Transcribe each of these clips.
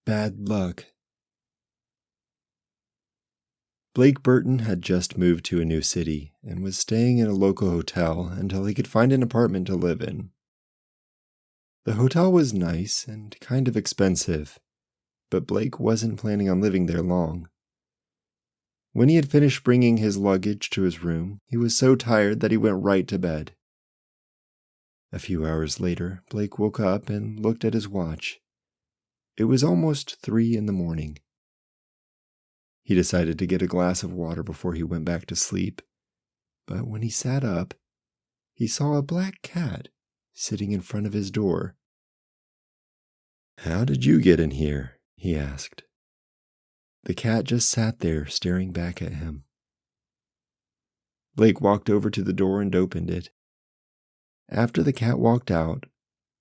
Bad luck. Blake Burton had just moved to a new city and was staying in a local hotel until he could find an apartment to live in. The hotel was nice and kind of expensive, but Blake wasn't planning on living there long. When he had finished bringing his luggage to his room, he was so tired that he went right to bed. A few hours later, Blake woke up and looked at his watch. It was almost 3 a.m. He decided to get a glass of water before he went back to sleep, but when he sat up, he saw a black cat sitting in front of his door. "How did you get in here?" he asked. The cat just sat there staring back at him. Blake walked over to the door and opened it. After the cat walked out,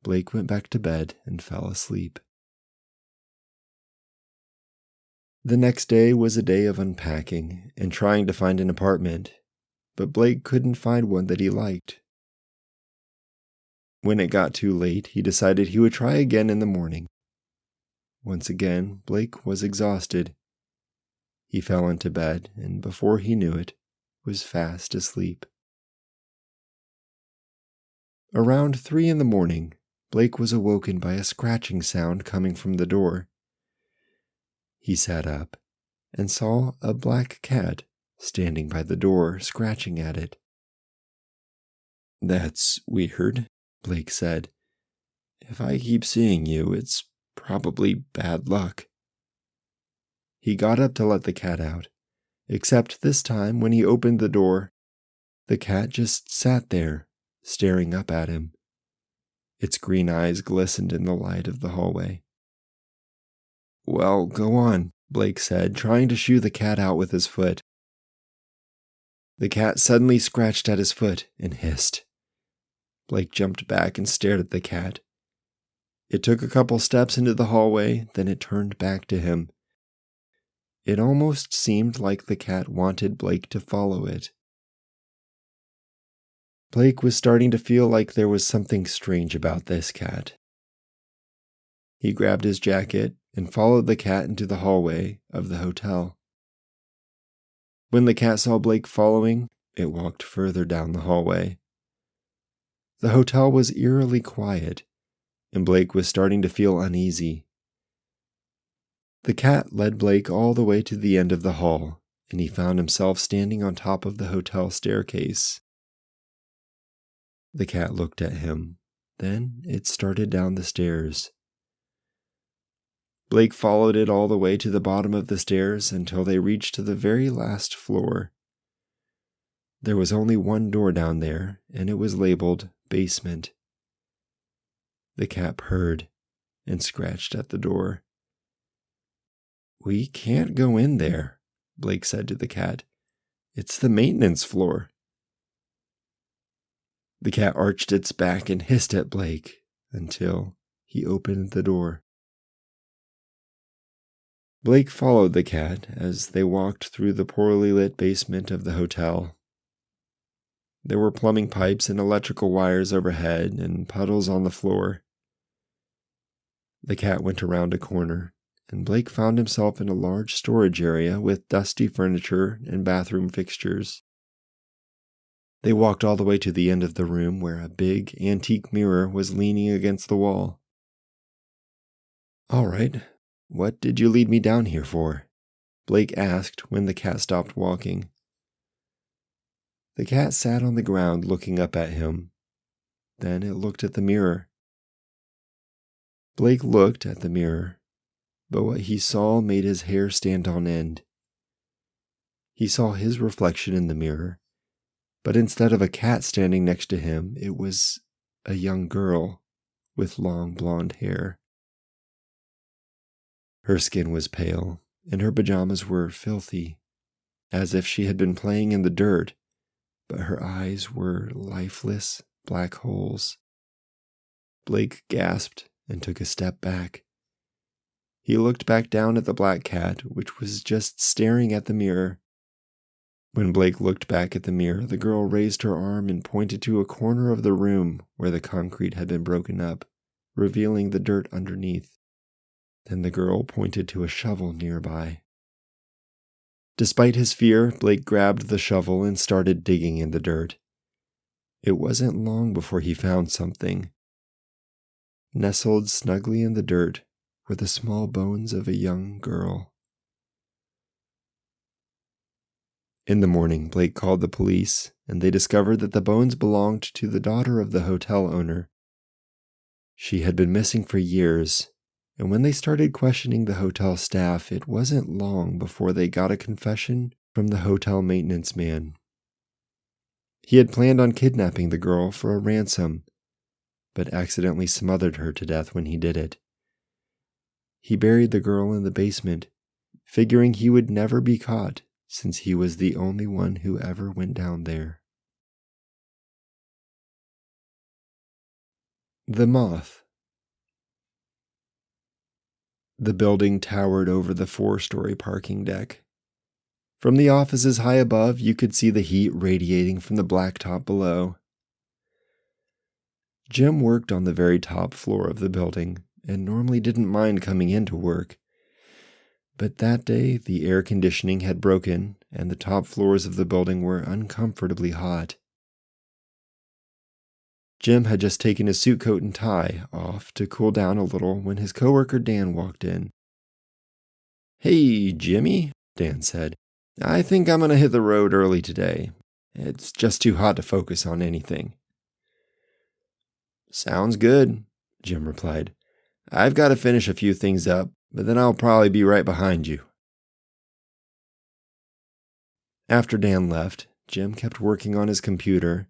Blake went back to bed and fell asleep. The next day was a day of unpacking and trying to find an apartment, but Blake couldn't find one that he liked. When it got too late, he decided he would try again in the morning. Once again, Blake was exhausted. He fell into bed, and before he knew it, was fast asleep. Around 3 a.m, Blake was awoken by a scratching sound coming from the door. He sat up and saw a black cat standing by the door, scratching at it. "That's weird," Blake said. "If I keep seeing you, it's probably bad luck." He got up to let the cat out, except this time when he opened the door, the cat just sat there, staring up at him. Its green eyes glistened in the light of the hallway. "Well, go on," Blake said, trying to shoo the cat out with his foot. The cat suddenly scratched at his foot and hissed. Blake jumped back and stared at the cat. It took a couple steps into the hallway, then it turned back to him. It almost seemed like the cat wanted Blake to follow it. Blake was starting to feel like there was something strange about this cat. He grabbed his jacket and followed the cat into the hallway of the hotel. When the cat saw Blake following, it walked further down the hallway. The hotel was eerily quiet, and Blake was starting to feel uneasy. The cat led Blake all the way to the end of the hall, and he found himself standing on top of the hotel staircase. The cat looked at him, then it started down the stairs. Blake followed it all the way to the bottom of the stairs until they reached the very last floor. There was only one door down there, and it was labeled basement. The cat purred and scratched at the door. "We can't go in there," Blake said to the cat. "It's the maintenance floor." The cat arched its back and hissed at Blake until he opened the door. Blake followed the cat as they walked through the poorly lit basement of the hotel. There were plumbing pipes and electrical wires overhead and puddles on the floor. The cat went around a corner, and Blake found himself in a large storage area with dusty furniture and bathroom fixtures. They walked all the way to the end of the room where a big, antique mirror was leaning against the wall. "All right, what did you lead me down here for?" Blake asked when the cat stopped walking. The cat sat on the ground looking up at him. Then it looked at the mirror. Blake looked at the mirror, but what he saw made his hair stand on end. He saw his reflection in the mirror, but instead of a cat standing next to him, it was a young girl with long blonde hair. Her skin was pale, and her pajamas were filthy, as if she had been playing in the dirt, but her eyes were lifeless black holes. Blake gasped and took a step back. He looked back down at the black cat, which was just staring at the mirror. When Blake looked back at the mirror, the girl raised her arm and pointed to a corner of the room where the concrete had been broken up, revealing the dirt underneath. Then the girl pointed to a shovel nearby. Despite his fear, Blake grabbed the shovel and started digging in the dirt. It wasn't long before he found something. Nestled snugly in the dirt were the small bones of a young girl. In the morning, Blake called the police, and they discovered that the bones belonged to the daughter of the hotel owner. She had been missing for years, and when they started questioning the hotel staff, it wasn't long before they got a confession from the hotel maintenance man. He had planned on kidnapping the girl for a ransom, but accidentally smothered her to death when he did it. He buried the girl in the basement, figuring he would never be caught since he was the only one who ever went down there. The Moth. The building towered over the 4-story parking deck. From the offices high above, you could see the heat radiating from the blacktop below. Jim worked on the very top floor of the building and normally didn't mind coming into work. But that day, the air conditioning had broken and the top floors of the building were uncomfortably hot. Jim had just taken his suit coat and tie off to cool down a little when his coworker Dan walked in. "Hey, Jimmy," Dan said. "I think I'm going to hit the road early today. It's just too hot to focus on anything." "Sounds good," Jim replied. "I've got to finish a few things up, but then I'll probably be right behind you." After Dan left, Jim kept working on his computer,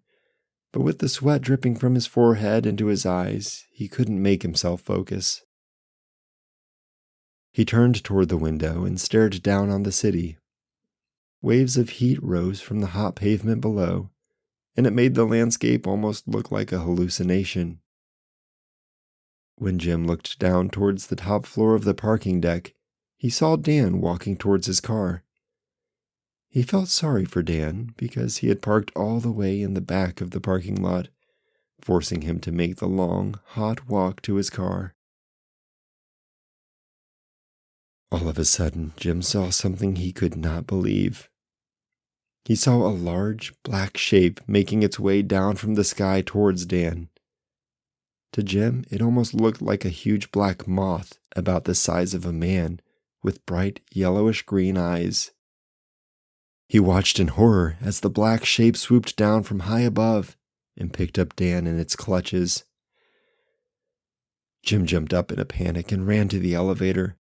but with the sweat dripping from his forehead into his eyes, he couldn't make himself focus. He turned toward the window and stared down on the city. Waves of heat rose from the hot pavement below, and it made the landscape almost look like a hallucination. When Jim looked down towards the top floor of the parking deck, he saw Dan walking towards his car. He felt sorry for Dan because he had parked all the way in the back of the parking lot, forcing him to make the long, hot walk to his car. All of a sudden, Jim saw something he could not believe. He saw a large, black shape making its way down from the sky towards Dan. To Jim, it almost looked like a huge black moth about the size of a man, with bright yellowish-green eyes. He watched in horror as the black shape swooped down from high above and picked up Dan in its clutches. Jim jumped up in a panic and ran to the elevator.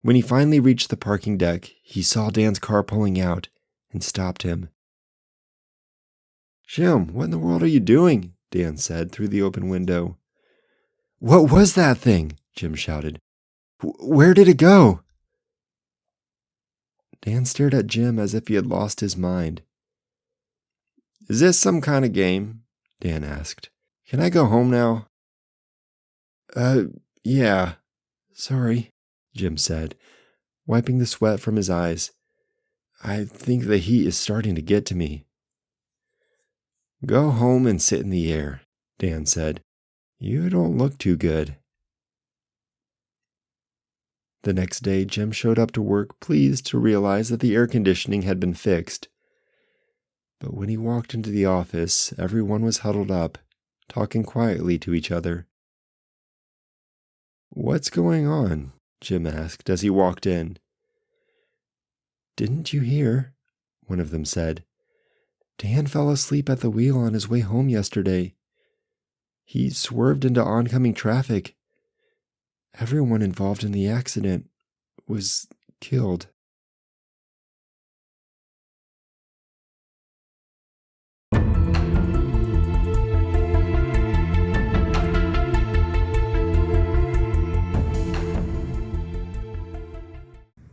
When he finally reached the parking deck, he saw Dan's car pulling out and stopped him. "Jim, what in the world are you doing?" Dan said through the open window. "What was that thing?" Jim shouted. "Where did it go?" Dan stared at Jim as if he had lost his mind. "Is this some kind of game?" Dan asked. "Can I go home now?" Yeah. Sorry," Jim said, wiping the sweat from his eyes. "I think the heat is starting to get to me." "Go home and sit in the air," Dan said. "You don't look too good." The next day, Jim showed up to work pleased to realize that the air conditioning had been fixed. But when he walked into the office, everyone was huddled up, talking quietly to each other. "What's going on?" Jim asked as he walked in. "Didn't you hear?" one of them said. "Dan fell asleep at the wheel on his way home yesterday. He swerved into oncoming traffic. Everyone involved in the accident was killed."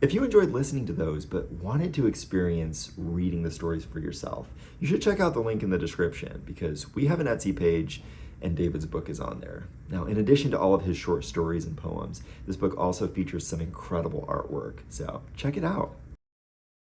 If you enjoyed listening to those but wanted to experience reading the stories for yourself, you should check out the link in the description because we have an Etsy page and David's book is on there. Now, in addition to all of his short stories and poems, this book also features some incredible artwork, so check it out.